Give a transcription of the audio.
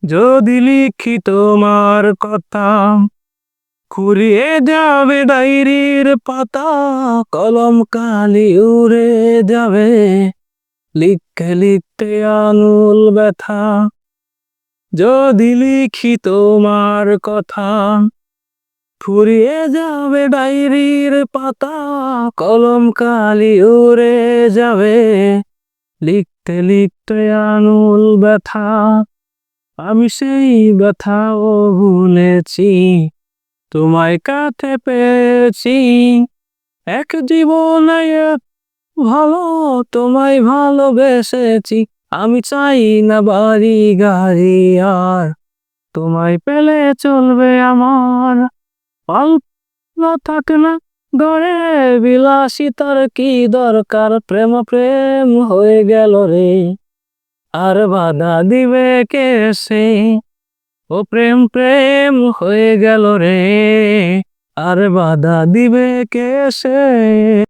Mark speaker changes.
Speaker 1: যদি লিখি তোমার কথা, ফুরিয়ে যাবে ডায়েরির পাতা, কলম কালি উড়ে যাবে, লিখতে লিখতে আঙুল ব্যথা। যদি লিখি তোমার কথা, ফুরিয়ে যাবে ডায়েরির পাতা, কলম কালি উড়ে যাবে, লিখতে লিখতে আঙুল ব্যথা। আমি সেই ব্যথাও ভুলেছি, তোমায় কাছে পেয়েছি। এক জীবনে ভালো তোমায় ভালোবেসেছি। আমি চাই না বাড়ি গাড়ি আর, তোমায় পেলে চলবে আমার। অল্প থাকে না গড়ে বিলাসিতার কি দরকার, প্রেম প্রেম হয়ে গেল রে, আর বাধা দিবে কে সে। ও প্রেম প্রেম হয়ে গেল রে, আর বাধা দিবে কে সে।